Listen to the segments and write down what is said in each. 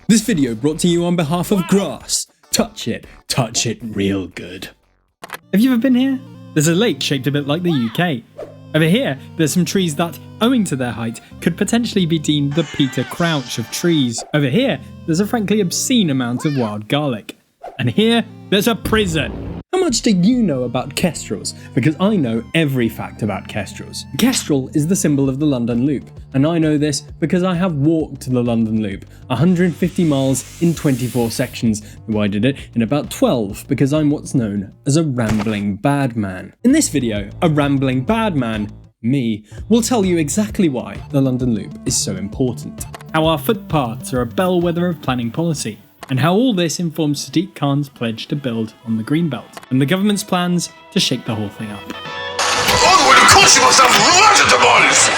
This video brought to you on behalf of grass. Touch it real good. Have you ever been here? There's a lake shaped a bit like the UK. Over here, there's some trees that, owing to their height, could potentially be deemed the Peter Crouch of trees. Over here, there's a frankly obscene amount of wild garlic. And here, there's a prison. How much do you know about kestrels? Because I know every fact about kestrels. A kestrel is the symbol of the London Loop, and I know this because I have walked the London Loop, 150 miles in 24 sections, though I did it in about 12 because I'm what's known as a rambling bad man. In this video, a rambling bad man, me, will tell you exactly why the London Loop is so important, how our footpaths are a bellwether of planning policy, and how all this informs Sadiq Khan's pledge to build on the Greenbelt, and the government's plans to shake the whole thing up. Oh, well, of course you must have lots of demands!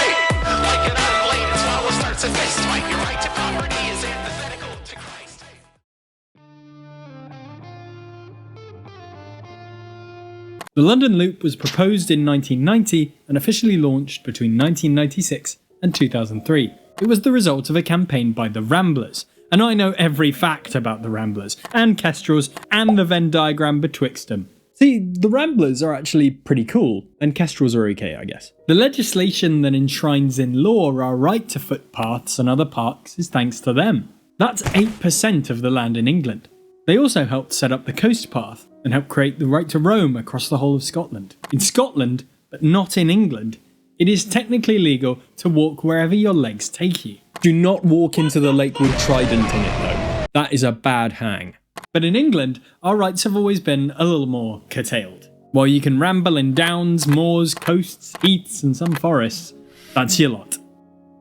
The London Loop was proposed in 1990 and officially launched between 1996 and 2003. It was the result of a campaign by the Ramblers, and I know every fact about the Ramblers, and kestrels, and the Venn diagram betwixt them. See, the Ramblers are actually pretty cool, and kestrels are okay, I guess. The legislation that enshrines in law our right to footpaths and other parks is thanks to them. That's 8% of the land in England. They also helped set up the coast path, and helped create the right to roam across the whole of Scotland. In Scotland, but not in England, it is technically legal to walk wherever your legs take you. Do not walk into the Lakewood Trident in it though. That is a bad hang. But in England, our rights have always been a little more curtailed. While you can ramble in downs, moors, coasts, heaths and some forests, that's your lot.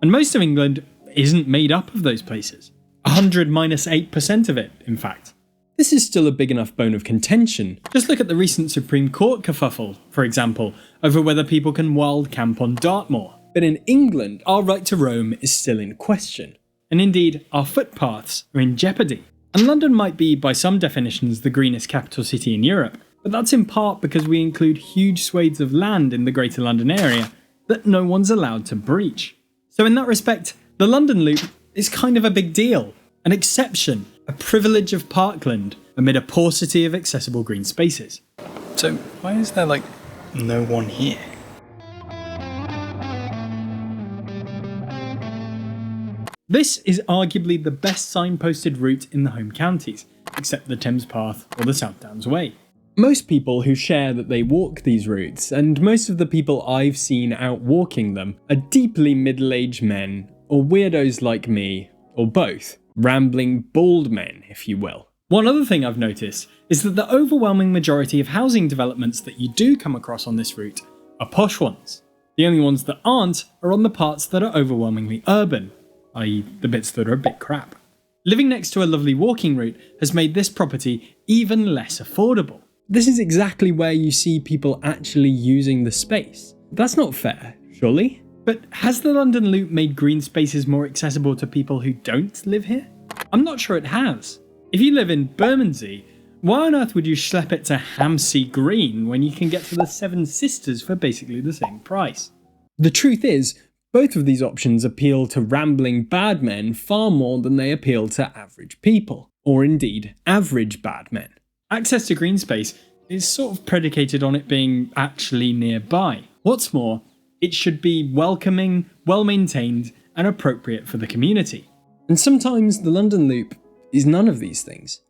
And most of England isn't made up of those places. 100 minus 8% of it, in fact. This is still a big enough bone of contention. Just look at the recent Supreme Court kerfuffle, for example, over whether people can wild camp on Dartmoor. But in England, our right to roam is still in question. And indeed, our footpaths are in jeopardy. And London might be, by some definitions, the greenest capital city in Europe, but that's in part because we include huge swathes of land in the Greater London area that no one's allowed to breach. So in that respect, the London Loop is kind of a big deal, an exception, a privilege of parkland amid a paucity of accessible green spaces. So why is there no one here? This is arguably the best signposted route in the home counties, except the Thames Path or the South Downs Way. Most people who share that they walk these routes, and most of the people I've seen out walking them, are deeply middle-aged men, or weirdos like me, or both. Rambling bald men, if you will. One other thing I've noticed is that the overwhelming majority of housing developments that you do come across on this route are posh ones. The only ones that aren't are on the parts that are overwhelmingly urban, i.e. the bits that are a bit crap. Living next to a lovely walking route has made this property even less affordable. This is exactly where you see people actually using the space. That's not fair, surely? But has the London Loop made green spaces more accessible to people who don't live here? I'm not sure it has. If you live in Bermondsey, why on earth would you schlep it to Hampstead Green when you can get to the Seven Sisters for basically the same price? The truth is, both of these options appeal to rambling bad men far more than they appeal to average people, or indeed average bad men. Access to green space is sort of predicated on it being actually nearby. What's more, it should be welcoming, well-maintained, and appropriate for the community. And sometimes the London Loop is none of these things.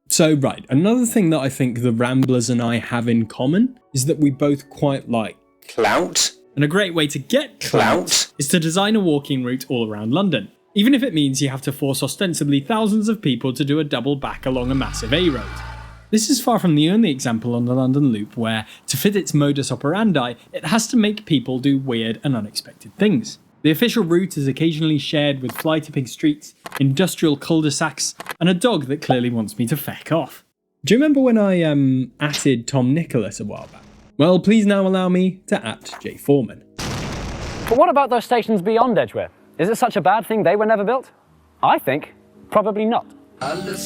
So right, another thing that I think the Ramblers and I have in common is that we both quite like clout. And a great way to get clout is to design a walking route all around London, even if it means you have to force ostensibly thousands of people to do a double back along a massive A road. This is far from the only example on the London Loop where, to fit its modus operandi, it has to make people do weird and unexpected things. The official route is occasionally shared with fly-tipping streets, industrial cul-de-sacs, and a dog that clearly wants me to feck off. Do you remember when I atted Tom Nicholas a while back? Well, please now allow me to at Jay Foreman. But what about those stations beyond Edgware? Is it such a bad thing they were never built? I think probably not.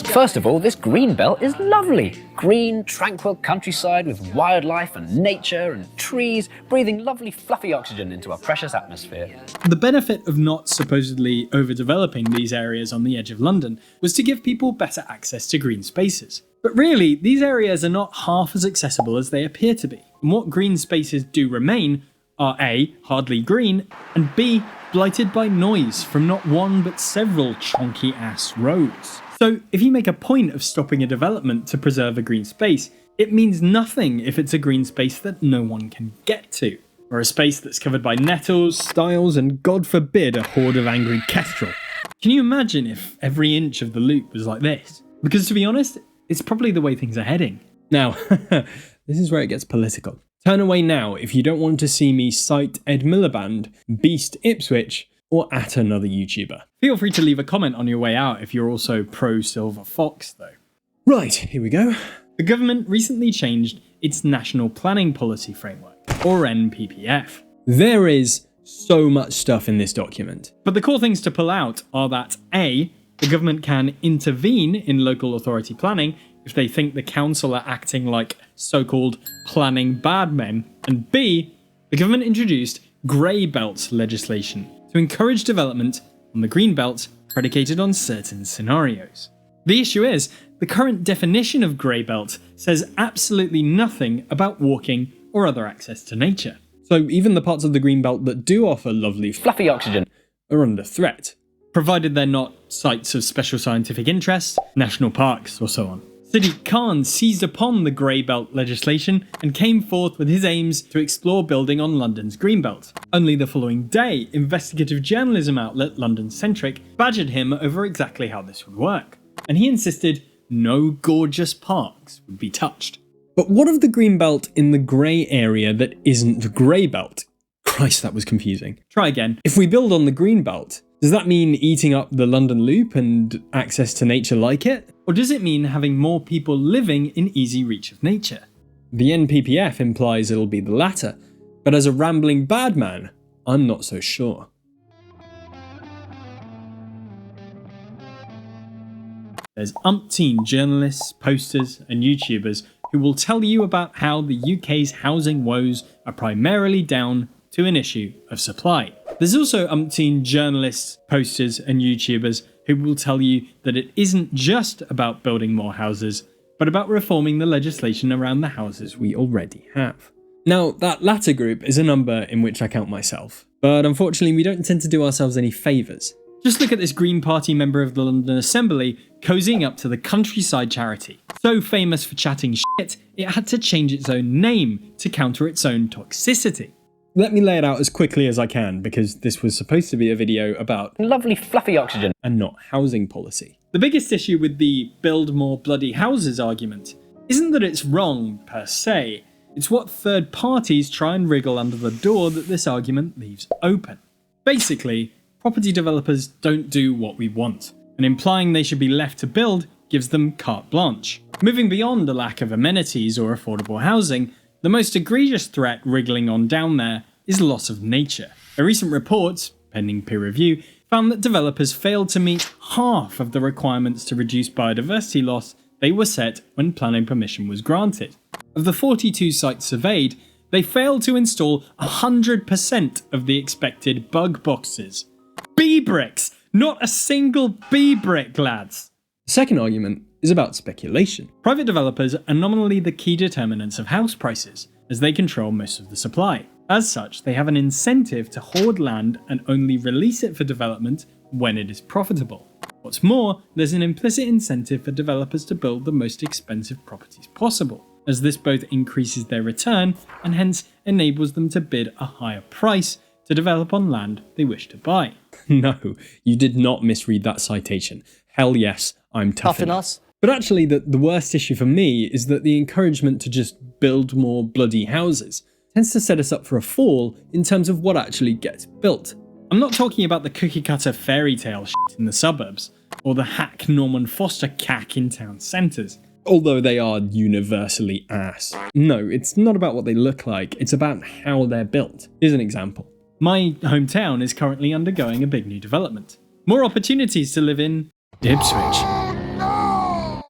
First of all, this green belt is lovely. Green, tranquil countryside with wildlife and nature and trees breathing lovely fluffy oxygen into our precious atmosphere. The benefit of not supposedly overdeveloping these areas on the edge of London was to give people better access to green spaces. But really, these areas are not half as accessible as they appear to be, and what green spaces do remain are A, hardly green, and B, blighted by noise from not one but several chonky ass roads. So if you make a point of stopping a development to preserve a green space, it means nothing if it's a green space that no one can get to, or a space that's covered by nettles, stiles, and God forbid a horde of angry kestrel. Can you imagine if every inch of the loop was like this? Because to be honest, it's probably the way things are heading. Now, this is where it gets political. Turn away now if you don't want to see me cite Ed Miliband, Beast Ipswich, or at another YouTuber. Feel free to leave a comment on your way out if you're also pro Silver Fox though. Right, here we go. The government recently changed its National Planning Policy Framework, or NPPF. There is so much stuff in this document. But the core things to pull out are that A, the government can intervene in local authority planning if they think the council are acting like so-called planning bad men, and B, the government introduced grey belt legislation to encourage development on the green belt predicated on certain scenarios. The issue is, the current definition of grey belt says absolutely nothing about walking or other access to nature. So even the parts of the green belt that do offer lovely Fluffy oxygen are under threat, provided they're not sites of special scientific interest, national parks, or so on. Sadiq Khan seized upon the grey belt legislation and came forth with his aims to explore building on London's greenbelt. Only the following day, investigative journalism outlet London Centric badgered him over exactly how this would work, and he insisted no gorgeous parks would be touched. But what of the greenbelt in the grey area that isn't grey belt? Christ, that was confusing. Try again. If we build on the greenbelt, does that mean eating up the London Loop and access to nature like it? Or does it mean having more people living in easy reach of nature? The NPPF implies it'll be the latter, but as a rambling bad man, I'm not so sure. There's umpteen journalists, posters, and YouTubers who will tell you about how the UK's housing woes are primarily down to an issue of supply. There's also umpteen journalists, posters, and YouTubers who will tell you that it isn't just about building more houses, but about reforming the legislation around the houses we already have. Now, that latter group is a number in which I count myself, but unfortunately we don't tend to do ourselves any favours. Just look at this Green Party member of the London Assembly cozying up to the Countryside charity. So famous for chatting shit, it had to change its own name to counter its own toxicity. Let me lay it out as quickly as I can, because this was supposed to be a video about lovely fluffy oxygen and not housing policy. The biggest issue with the build more bloody houses argument isn't that it's wrong per se, it's what third parties try and wriggle under the door that this argument leaves open. Basically, property developers don't do what we want, and implying they should be left to build gives them carte blanche. Moving beyond the lack of amenities or affordable housing, the most egregious threat wriggling on down there is loss of nature. A recent report, pending peer review, found that developers failed to meet half of the requirements to reduce biodiversity loss they were set when planning permission was granted. Of the 42 sites surveyed, they failed to install 100% of the expected bug boxes. Bee bricks! Not a single bee brick, lads! The second argument is about speculation. Private developers are nominally the key determinants of house prices, as they control most of the supply. As such, they have an incentive to hoard land and only release it for development when it is profitable. What's more, there's an implicit incentive for developers to build the most expensive properties possible, as this both increases their return and hence enables them to bid a higher price to develop on land they wish to buy. No, you did not misread that citation. Hell yes, I'm tough enough. But actually, the worst issue for me is that the encouragement to just build more bloody houses tends to set us up for a fall in terms of what actually gets built. I'm not talking about the cookie-cutter fairy tale shit in the suburbs, or the hack Norman Foster cack in town centres, although they are universally ass. No, it's not about what they look like, it's about how they're built. Here's an example. My hometown is currently undergoing a big new development. More opportunities to live in Ipswich.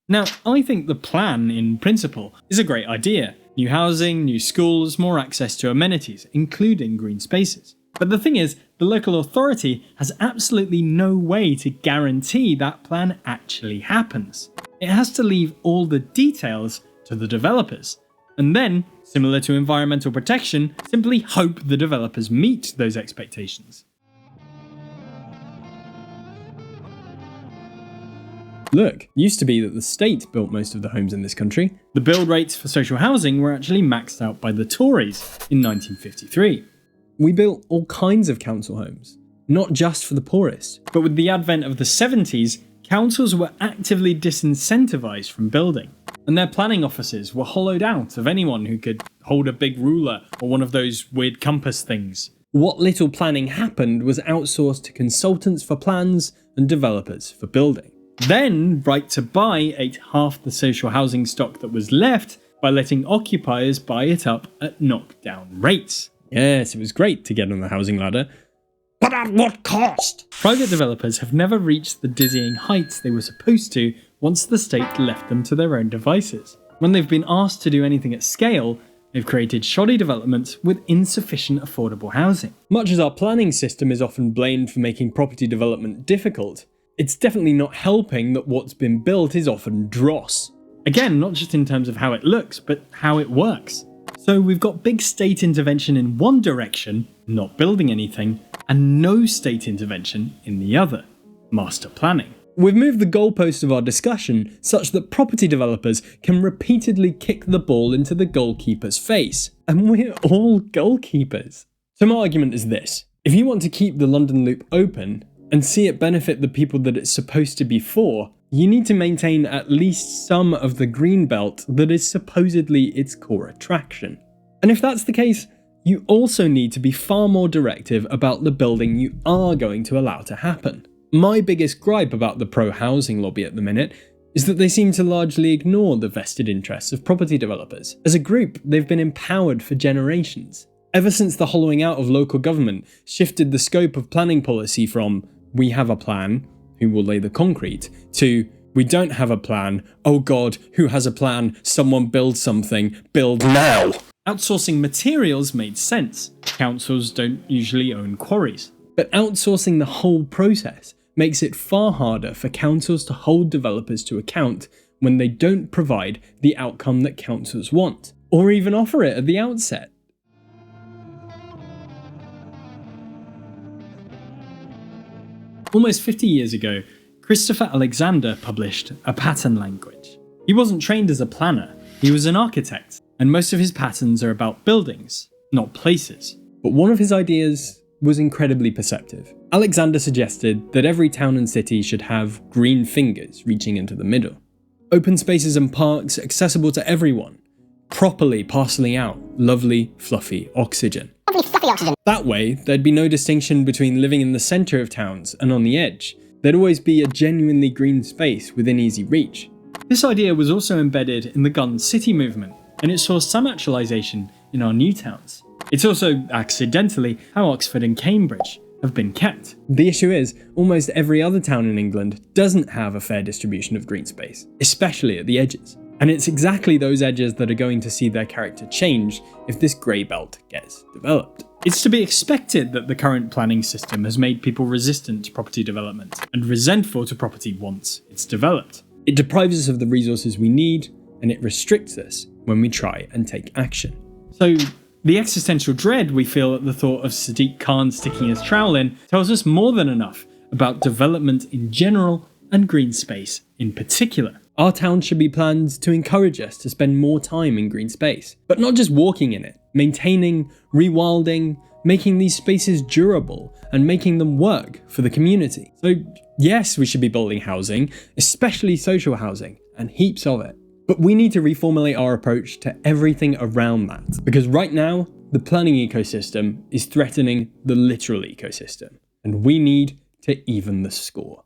Now, I think the plan, in principle, is a great idea. New housing, new schools, more access to amenities, including green spaces. But the thing is, the local authority has absolutely no way to guarantee that plan actually happens. It has to leave all the details to the developers. And then, similar to environmental protection, simply hope the developers meet those expectations. Look, it used to be that the state built most of the homes in this country. The build rates for social housing were actually maxed out by the Tories in 1953. We built all kinds of council homes, not just for the poorest. But with the advent of the 70s, councils were actively disincentivised from building, and their planning offices were hollowed out of anyone who could hold a big ruler or one of those weird compass things. What little planning happened was outsourced to consultants for plans and developers for building. Then, Right to Buy ate half the social housing stock that was left by letting occupiers buy it up at knockdown rates. Yes, it was great to get on the housing ladder, but at what cost? Private developers have never reached the dizzying heights they were supposed to once the state left them to their own devices. When they've been asked to do anything at scale, they've created shoddy developments with insufficient affordable housing. Much as our planning system is often blamed for making property development difficult, it's definitely not helping that what's been built is often dross. Again, not just in terms of how it looks, but how it works. So we've got big state intervention in one direction, not building anything, and no state intervention in the other, master planning. We've moved the goalpost of our discussion such that property developers can repeatedly kick the ball into the goalkeeper's face. And we're all goalkeepers. So my argument is this. If you want to keep the London Loop open and see it benefit the people that it's supposed to be for, you need to maintain at least some of the green belt that is supposedly its core attraction. And if that's the case, you also need to be far more directive about the building you are going to allow to happen. My biggest gripe about the pro-housing lobby at the minute is that they seem to largely ignore the vested interests of property developers. As a group, they've been empowered for generations. Ever since the hollowing out of local government shifted the scope of planning policy from "we have a plan, who will lay the concrete," to "we don't have a plan, oh god, who has a plan, someone build something, build now." Outsourcing materials made sense. Councils don't usually own quarries. But outsourcing the whole process makes it far harder for councils to hold developers to account when they don't provide the outcome that councils want, or even offer it at the outset. Almost 50 years ago, Christopher Alexander published A Pattern Language. He wasn't trained as a planner, he was an architect, and most of his patterns are about buildings, not places. But one of his ideas was incredibly perceptive. Alexander suggested that every town and city should have green fingers reaching into the middle. Open spaces and parks accessible to everyone, properly parceling out lovely, fluffy oxygen. That way, there'd be no distinction between living in the centre of towns and on the edge. There'd always be a genuinely green space within easy reach. This idea was also embedded in the Garden City movement, and it saw some actualisation in our new towns. It's also, accidentally, how Oxford and Cambridge have been kept. The issue is, almost every other town in England doesn't have a fair distribution of green space, especially at the edges. And it's exactly those edges that are going to see their character change if this grey belt gets developed. It's to be expected that the current planning system has made people resistant to property development and resentful to property once it's developed. It deprives us of the resources we need, and it restricts us when we try and take action. So, the existential dread we feel at the thought of Sadiq Khan sticking his trowel in tells us more than enough about development in general and green space in particular. Our town should be planned to encourage us to spend more time in green space, but not just walking in it, maintaining, rewilding, making these spaces durable and making them work for the community. So yes, we should be building housing, especially social housing, and heaps of it. But we need to reformulate our approach to everything around that, because right now, the planning ecosystem is threatening the literal ecosystem, and we need to even the score.